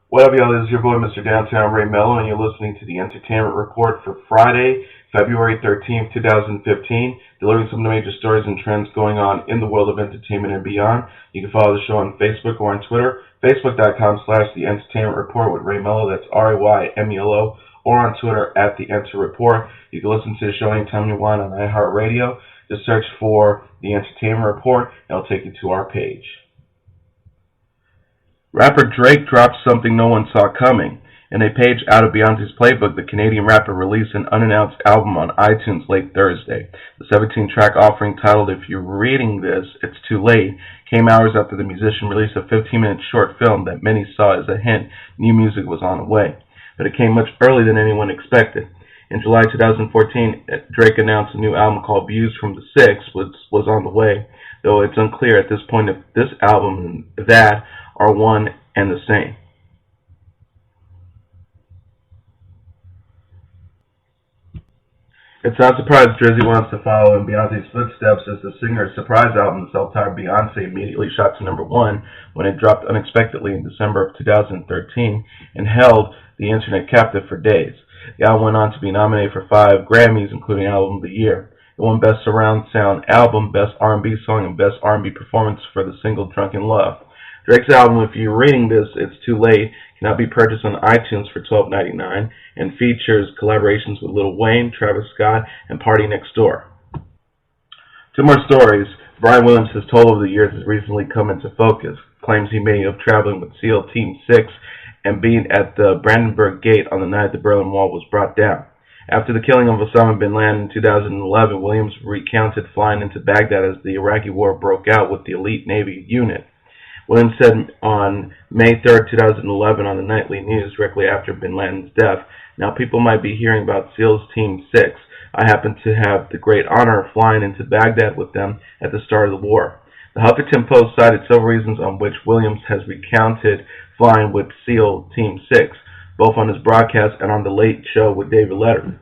What up, y'all? This is your boy, Mr. Downtown Ray Melo, and you're listening to the Entertainment Report for Friday, February 13th, 2015, delivering some of the major stories and trends going on in the world of entertainment and beyond. You can follow the show on Facebook or on Twitter, facebook.com/The Entertainment Report with Ray Melo, that's RayMelo, or on Twitter at The Enter Report. You can listen to the show anytime you want on iHeartRadio. Just search for The Entertainment Report, and it'll take you to our page. Rapper Drake dropped something no one saw coming. In a page out of Beyonce's playbook, the Canadian rapper released an unannounced album on iTunes late Thursday. The 17-track offering, titled If You're Reading This, It's Too Late, came hours after the musician released a 15-minute short film that many saw as a hint new music was on the way. But it came much earlier than anyone expected. In July 2014, Drake announced a new album called Views from the Six, which was on the way, though it's unclear at this point if this album and that are one and the same. It's not surprised Drizzy wants to follow in Beyonce's footsteps, as the singer's surprise album, Self-Titled Beyonce, immediately shot to #1 when it dropped unexpectedly in December of 2013 and held the internet captive for days. The album went on to be nominated for 5 Grammys, including Album of the Year. It won Best Surround Sound Album, Best R&B Song, and Best R&B Performance for the single Drunken Love. Drake's album, If You're Reading This, It's Too Late, cannot be purchased on iTunes for $12.99 and features collaborations with Lil Wayne, Travis Scott, and Party Next Door. Two more stories. Brian Williams, his toll over the years has recently come into focus. Claims he made of traveling with SEAL Team 6 and being at the Brandenburg Gate on the night the Berlin Wall was brought down. After the killing of Osama bin Laden in 2011, Williams recounted flying into Baghdad as the Iraqi war broke out with the elite Navy unit. Williams said on May 3, 2011, on the nightly news directly after bin Laden's death, "Now people might be hearing about SEALs Team 6. I happened to have the great honor of flying into Baghdad with them at the start of the war." The Huffington Post cited several reasons on which Williams has recounted flying with SEAL Team 6, both on his broadcast and on The Late Show with David Letterman.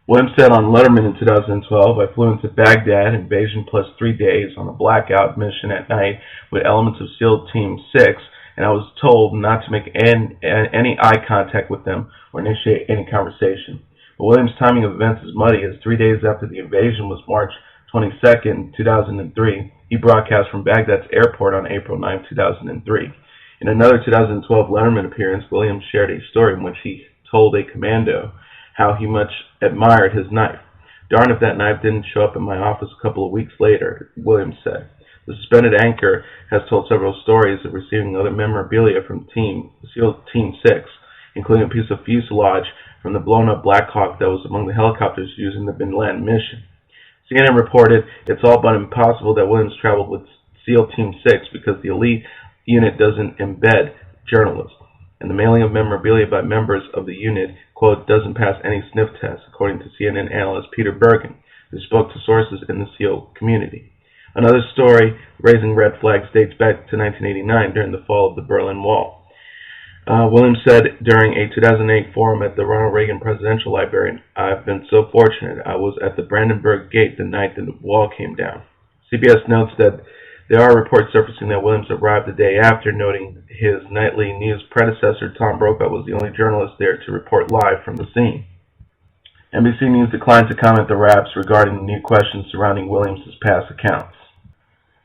Williams said on Letterman in 2012, "I flew into Baghdad, invasion plus 3 days, on a blackout mission at night with elements of SEAL Team 6, and I was told not to make any eye contact with them or initiate any conversation." But Williams' timing of events is muddy, as 3 days after the invasion was March 22, 2003. He broadcast from Baghdad's airport on April 9, 2003. In another 2012 Letterman appearance, Williams shared a story in which he told a commando how he much admired his knife. "Darn if that knife didn't show up in my office a couple of weeks later," Williams said. The suspended anchor has told several stories of receiving other memorabilia from SEAL Team 6, including a piece of fuselage from the blown-up Black Hawk that was among the helicopters used in the bin Laden mission. CNN reported it's all but impossible that Williams traveled with SEAL Team 6 because the elite unit doesn't embed journalists, and the mailing of memorabilia by members of the unit, quote, "doesn't pass any sniff test," according to CNN analyst Peter Bergen, who spoke to sources in the SEAL community. Another story raising red flags dates back to 1989 during the fall of the Berlin Wall. Williams said during a 2008 forum at the Ronald Reagan Presidential Library, "I've been so fortunate. I was at the Brandenburg Gate the night the wall came down." CBS notes that there are reports surfacing that Williams arrived the day after, noting his nightly news predecessor, Tom Brokaw, was the only journalist there to report live from the scene. NBC News declined to comment the raps regarding the new questions surrounding Williams' past accounts.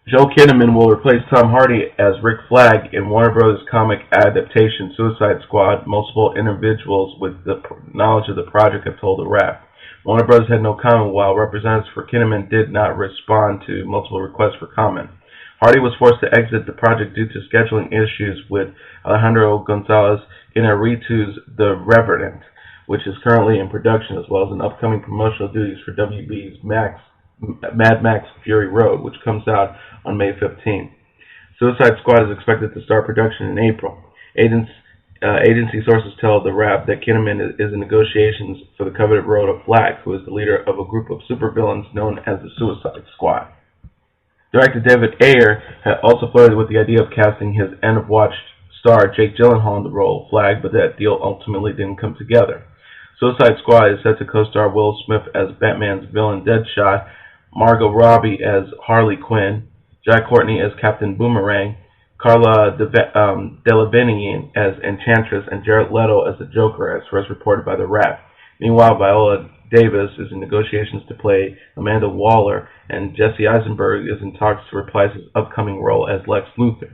Joel Kinnaman will replace Tom Hardy as Rick Flagg in Warner Bros. Comic adaptation Suicide Squad. Multiple individuals with the knowledge of the project have told the Wrap. Warner Bros. Had no comment, while representatives for Kinnaman did not respond to multiple requests for comment. Hardy was forced to exit the project due to scheduling issues with Alejandro Gonzalez Inarritu's The Revenant, which is currently in production, as well as an upcoming promotional duties for WB's Mad Max Fury Road, which comes out on May 15. Suicide Squad is expected to start production in April. Agency sources tell The Wrap that Kinnaman is in negotiations for the coveted role of Flagg, who is the leader of a group of supervillains known as the Suicide Squad. Director David Ayer had also flirted with the idea of casting his End of Watch star Jake Gyllenhaal in the role of Flagg, but that deal ultimately didn't come together. Suicide Squad is set to co-star Will Smith as Batman's villain Deadshot, Margot Robbie as Harley Quinn, Jack Courtney as Captain Boomerang, Carla Delevingne as Enchantress, and Jared Leto as the Joker, as first reported by The Wrap. Meanwhile, Viola Davis is in negotiations to play Amanda Waller, and Jesse Eisenberg is in talks to reprise his upcoming role as Lex Luthor.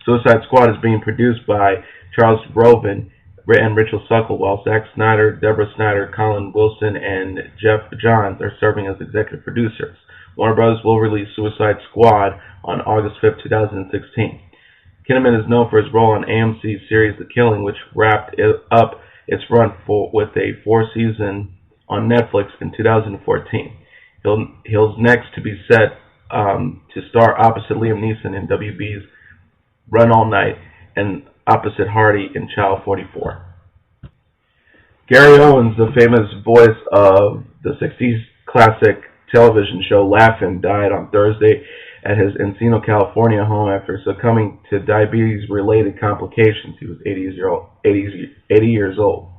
Suicide Squad is being produced by Charles Roven and Rachel Suckle, while Zack Snyder, Deborah Snyder, Colin Wilson, and Jeff Johns are serving as executive producers. Warner Bros. Will release Suicide Squad on August 5, 2016. Kinnaman is known for his role on AMC's series The Killing, which wrapped up its run with a 4th-season on Netflix in 2014. He'll next to be set to star opposite Liam Neeson in WB's Run All Night and opposite Hardy in Child 44. Gary Owens, the famous voice of the 60s classic television show Laugh-In, died on Thursday at his Encino, California home after succumbing to diabetes-related complications. He was 80 years old.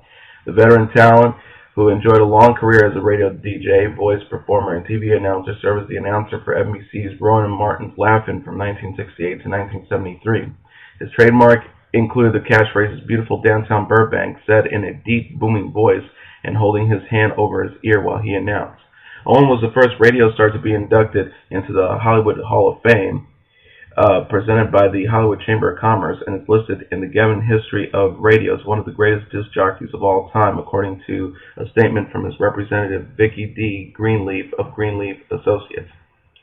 The veteran talent, who enjoyed a long career as a radio DJ, voice performer, and TV announcer, served as the announcer for NBC's Rowan Martin's Laugh-In from 1968 to 1973. His trademark included the catchphrases "Beautiful Downtown Burbank," said in a deep, booming voice and holding his hand over his ear while he announced. Owen was the first radio star to be inducted into the Hollywood Hall of Fame, presented by the Hollywood Chamber of Commerce, and is listed in the Gavin History of Radio as one of the greatest disc jockeys of all time, according to a statement from his representative Vicky D. Greenleaf of Greenleaf Associates.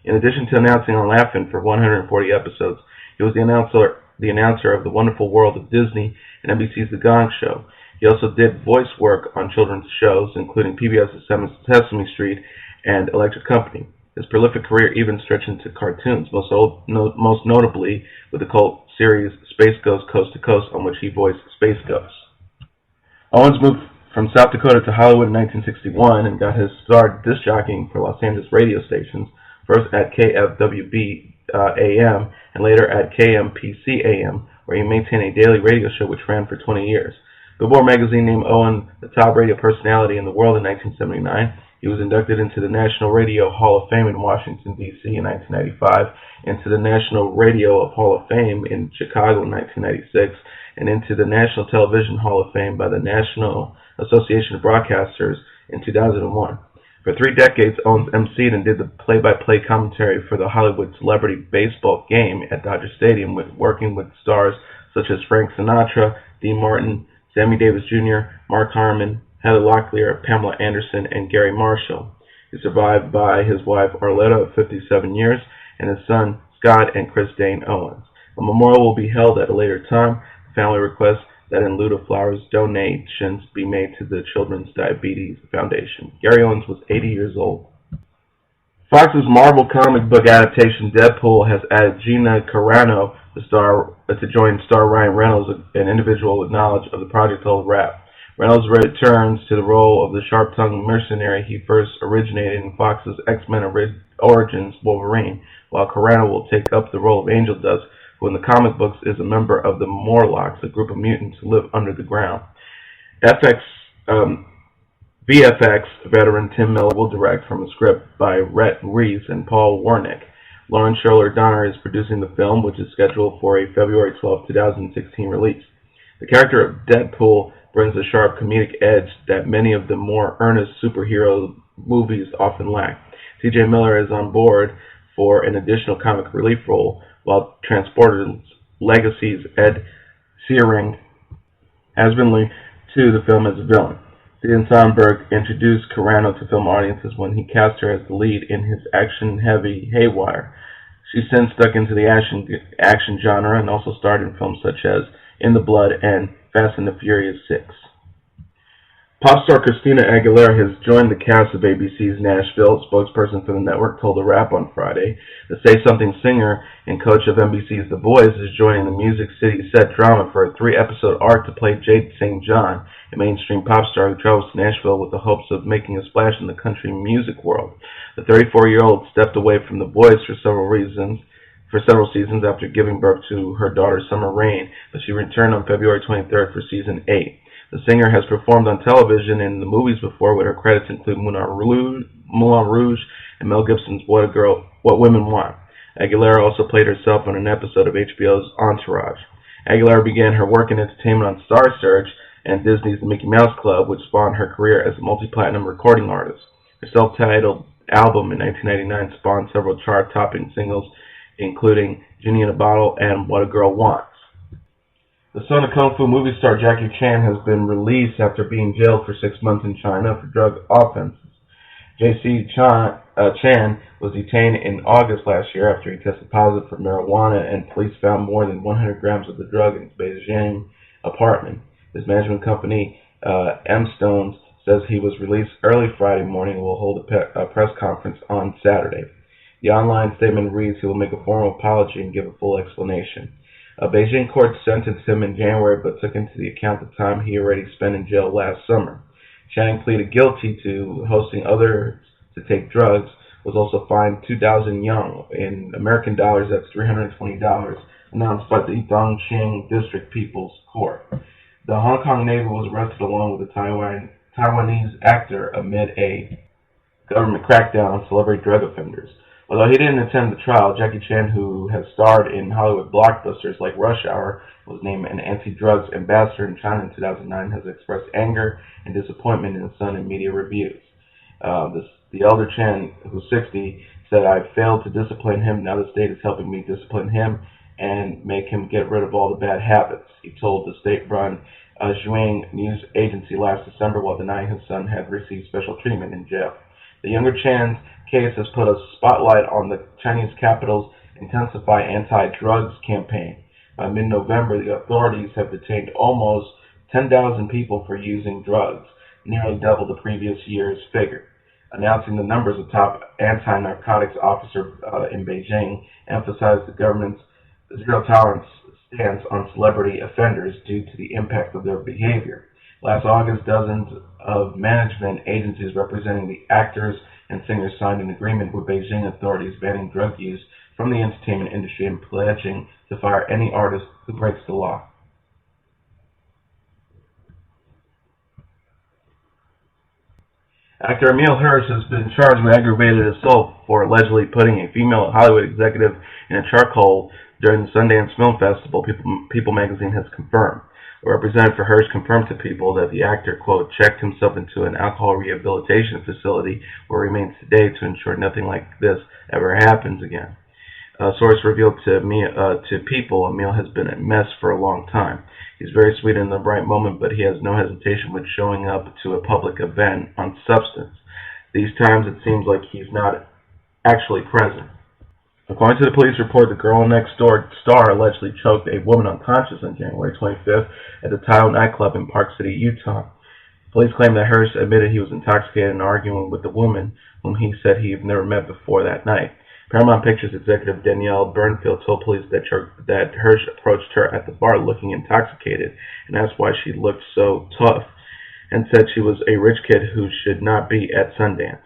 In addition to announcing on Laugh-In for 140 episodes, he was the announcer of The Wonderful World of Disney and NBC's The Gong Show. He also did voice work on children's shows, including PBS's Sesame Street and Electric Company. His prolific career even stretched into cartoons, most notably with the cult series Space Ghost Coast to Coast, on which he voiced Space Ghost. Owens moved from South Dakota to Hollywood in 1961 and got his start disc jockeying for Los Angeles radio stations, first at KFWB AM and later at KMPC AM, where he maintained a daily radio show which ran for 20 years. Billboard magazine named Owen the top radio personality in the world in 1979. He was inducted into the National Radio Hall of Fame in Washington, D.C. in 1995, into the National Radio Hall of Fame in Chicago in 1996, and into the National Television Hall of Fame by the National Association of Broadcasters in 2001. For 3 decades, Owens emceed and did the play-by-play commentary for the Hollywood Celebrity Baseball game at Dodger Stadium, working with stars such as Frank Sinatra, Dean Martin, Sammy Davis Jr., Mark Harmon, Heather Locklear, Pamela Anderson, and Gary Marshall. He is survived by his wife Arletta of 57 years and his son Scott and Chris Dane Owens. A memorial will be held at a later time. The family requests that in lieu of flowers, donations be made to the Children's Diabetes Foundation. Gary Owens was 80 years old. Fox's Marvel comic book adaptation Deadpool has added Gina Carano to join star Ryan Reynolds, an individual with knowledge of the project called Rap. Reynolds returns to the role of the sharp-tongued mercenary he first originated in Fox's X-Men Origins Wolverine, while Carano will take up the role of Angel Dust, who in the comic books is a member of the Morlocks, a group of mutants who live under the ground. VFX veteran Tim Miller will direct, from a script by Rhett Reese and Paul Wernick. Lauren Sherler Donner is producing the film, which is scheduled for a February 12, 2016 release. The character of Deadpool brings a sharp comedic edge that many of the more earnest superhero movies often lack. T.J. Miller is on board for an additional comic relief role, while Transporter's Legacy's Ed Searing has been linked to the film as a villain. Steven Soderbergh introduced Carano to film audiences when he cast her as the lead in his action-heavy Haywire. She's since stuck into the action genre and also starred in films such as In the Blood and Fast and the Furious 6. Pop star Christina Aguilera has joined the cast of ABC's Nashville. A spokesperson for the network told The Wrap on Friday. The Say Something singer and coach of NBC's The Voice is joining the Music City set drama for a 3-episode arc to play Jade St. John, a mainstream pop star who travels to Nashville with the hopes of making a splash in the country music world. The 34-year-old stepped away from The Voice for several seasons after giving birth to her daughter Summer Rain, but she returned on February 23rd for season 8. The singer has performed on television and in the movies before, where her credits include Moulin Rouge and Mel Gibson's What Women Want. Aguilera also played herself on an episode of HBO's Entourage. Aguilera began her work in entertainment on Star Search and Disney's The Mickey Mouse Club, which spawned her career as a multi-platinum recording artist. Her self-titled album in 1999 spawned several chart-topping singles, including Genie in a Bottle and What a Girl Wants. The son of Kung Fu movie star Jaycee Chan has been released after being jailed for 6 months in China for drug offenses. Jaycee Chan was detained in August last year after he tested positive for marijuana, and police found more than 100 grams of the drug in his Beijing apartment. His management company, M Stones, says he was released early Friday morning and will hold a press conference on Saturday. The online statement reads he will make a formal apology and give a full explanation. A Beijing court sentenced him in January, but took into the account the time he already spent in jail last summer. Channing pleaded guilty to hosting others to take drugs, was also fined 2,000 yuan. In American dollars, that's $320, announced by the Dongqing District People's Court. The Hong Kong native was arrested along with a Taiwanese actor amid a government crackdown on celebrity drug offenders. Although he didn't attend the trial, Jaycee Chan, who has starred in Hollywood blockbusters like Rush Hour, was named an anti-drugs ambassador in China in 2009, has expressed anger and disappointment in the Sun and media reviews. The elder Chan, who's 60, said, "I failed to discipline him. Now the state is helping me discipline him and make him get rid of all the bad habits," he told the state-run Zhuang news agency last December, while denying his son had received special treatment in jail. The younger Chan's case has put a spotlight on the Chinese capital's Intensify Anti-Drugs campaign. By mid-November, the authorities have detained almost 10,000 people for using drugs, nearly double the previous year's figure. Announcing the numbers, the top anti-narcotics officer in Beijing emphasized the government's zero-tolerance stance on celebrity offenders due to the impact of their behavior. Last August, dozens of management agencies representing the actors and singers signed an agreement with Beijing authorities banning drug use from the entertainment industry and pledging to fire any artist who breaks the law. Actor Emile Hirsch has been charged with aggravated assault for allegedly putting a female Hollywood executive in a charcoal during the Sundance Film Festival, People magazine has confirmed. A representative for Hirsch confirmed to People that the actor, quote, checked himself into an alcohol rehabilitation facility where he remains today to ensure nothing like this ever happens again. A source revealed to People Emile has been a mess for a long time. He's very sweet in the right moment, but he has no hesitation with showing up to a public event on substance. These times it seems like he's not actually present. According to the police report, the Girl Next Door star allegedly choked a woman unconscious on January 25th at the Tile nightclub in Park City, Utah. Police claim that Hirsch admitted he was intoxicated and arguing with the woman, whom he said he had never met before that night. Paramount Pictures executive Daniele Bernfeld told police that Hirsch approached her at the bar looking intoxicated and asked why she looked so tough, and said she was a rich kid who should not be at Sundance.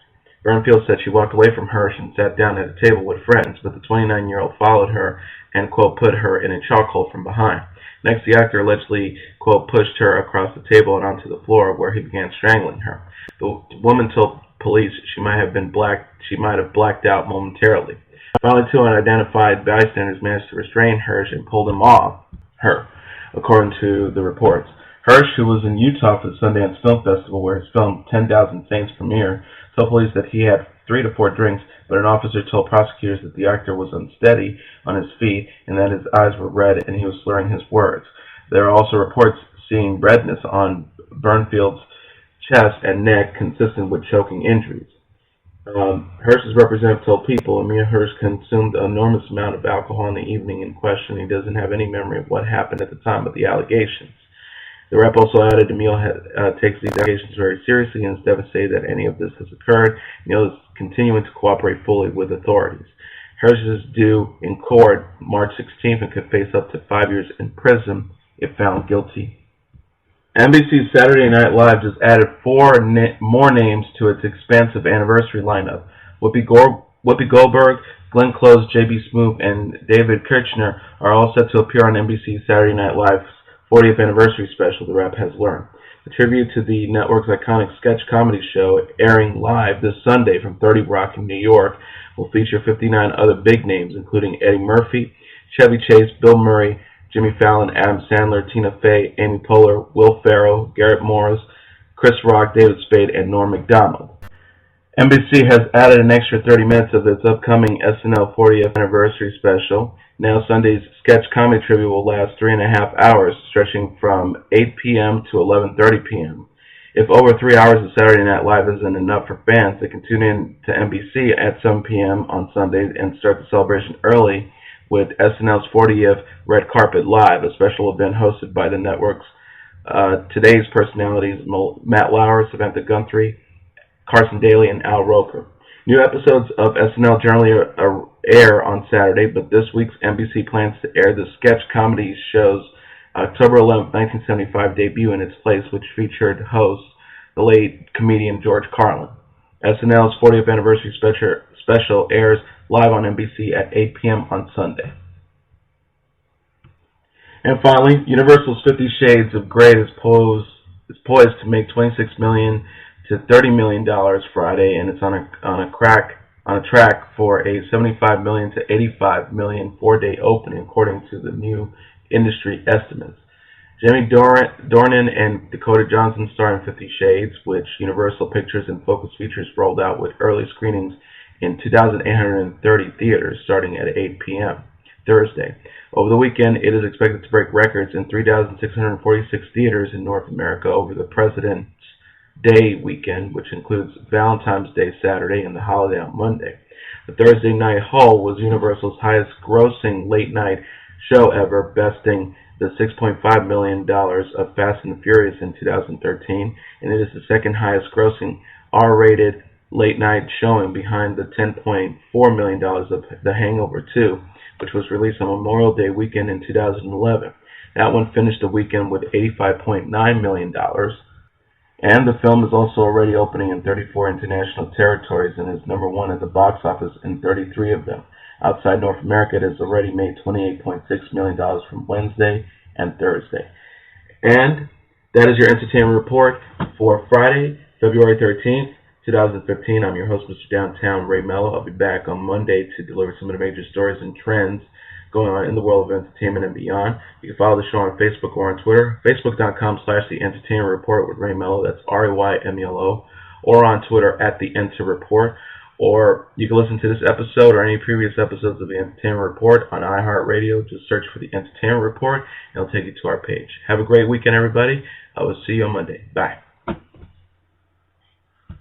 Bernfeld said she walked away from Hirsch and sat down at a table with friends, but the 29-year-old followed her and, quote, put her in a chokehold from behind. Next, the actor allegedly, quote, pushed her across the table and onto the floor, where he began strangling her. The woman told police she might have blacked out momentarily. Finally, two unidentified bystanders managed to restrain Hirsch and pulled him off her, according to the reports. Hirsch, who was in Utah for the Sundance Film Festival, where his film 10,000 Saints premiered, told police that he had 3 to 4 drinks, but an officer told prosecutors that the actor was unsteady on his feet and that his eyes were red and he was slurring his words. There are also reports seeing redness on Bernfeld's chest and neck, consistent with choking injuries. Hirsch's representative told People Emile Hirsch consumed an enormous amount of alcohol in the evening in question. He doesn't have any memory of what happened at the time of the allegations. The rep also added Emile takes these allegations very seriously and is devastated that any of this has occurred. Emile is continuing to cooperate fully with authorities. Hirsch is due in court March 16th and could face up to 5 years in prison if found guilty. NBC's Saturday Night Live just added 4 more names to its expansive anniversary lineup. Whoopi Goldberg, Glenn Close, J.B. Smoove, and David Koechner are all set to appear on NBC's Saturday Night Live's 40th anniversary special, the rep has learned. A tribute to the network's iconic sketch comedy show, airing live this Sunday from 30 Rock in New York, will feature 59 other big names, including Eddie Murphy, Chevy Chase, Bill Murray, Jimmy Fallon, Adam Sandler, Tina Fey, Amy Poehler, Will Ferrell, Garrett Morris, Chris Rock, David Spade, and Norm Macdonald. NBC has added an extra 30 minutes of its upcoming SNL 40th anniversary special. Now Sunday's sketch comedy trivia will last 3.5 hours, stretching from 8 p.m. to 11:30 p.m. If over 3 hours of Saturday Night Live isn't enough for fans, they can tune in to NBC at 7 p.m. on Sunday and start the celebration early with SNL's 40th Red Carpet Live, a special event hosted by the network's today's personalities Matt Lauer, Samantha Guthrie, Carson Daly, and Al Roker. New episodes of SNL generally air on Saturday, but this week's NBC plans to air the sketch comedy show's October 11, 1975 debut in its place, which featured host, the late comedian George Carlin. SNL's 40th anniversary special airs live on NBC at 8 p.m. on Sunday. And finally, Universal's 50 Shades of Grey is poised to make $26 million to $30 million Friday, and it's on a track for a $75 million to $85 million four-day opening, according to the new industry estimates. Jamie Dornan and Dakota Johnson star in 50 Shades, which Universal Pictures and Focus Features rolled out with early screenings in 2,830 theaters starting at 8 p.m. Thursday. Over the weekend, it is expected to break records in 3,646 theaters in North America over the President's Day weekend, which includes Valentine's Day Saturday and the holiday on Monday. The Thursday night haul was Universal's highest grossing late night show ever, besting the $6.5 million of Fast and the Furious in 2013, and it is the second highest grossing R-rated late night showing behind the $10.4 million of The Hangover 2, which was released on Memorial Day weekend in 2011. That one finished the weekend with $85.9 million. And the film is also already opening in 34 international territories and is number one at the box office in 33 of them. Outside North America, it has already made $28.6 million from Wednesday and Thursday. And that is your entertainment report for Friday, February 13th, 2015. I'm your host, Mr. Downtown, Ray Melo. I'll be back on Monday to deliver some of the major stories and trends going on in the world of entertainment and beyond. You can follow the show on Facebook or on Twitter, facebook.com/The Entertainment Report with Ray Melo, that's RAYMELO, or on Twitter at The Enter Report. Or you can listen to this episode or any previous episodes of The Entertainment Report on iHeartRadio. Just search for The Entertainment Report, and it'll take you to our page. Have a great weekend, everybody. I will see you on Monday. Bye.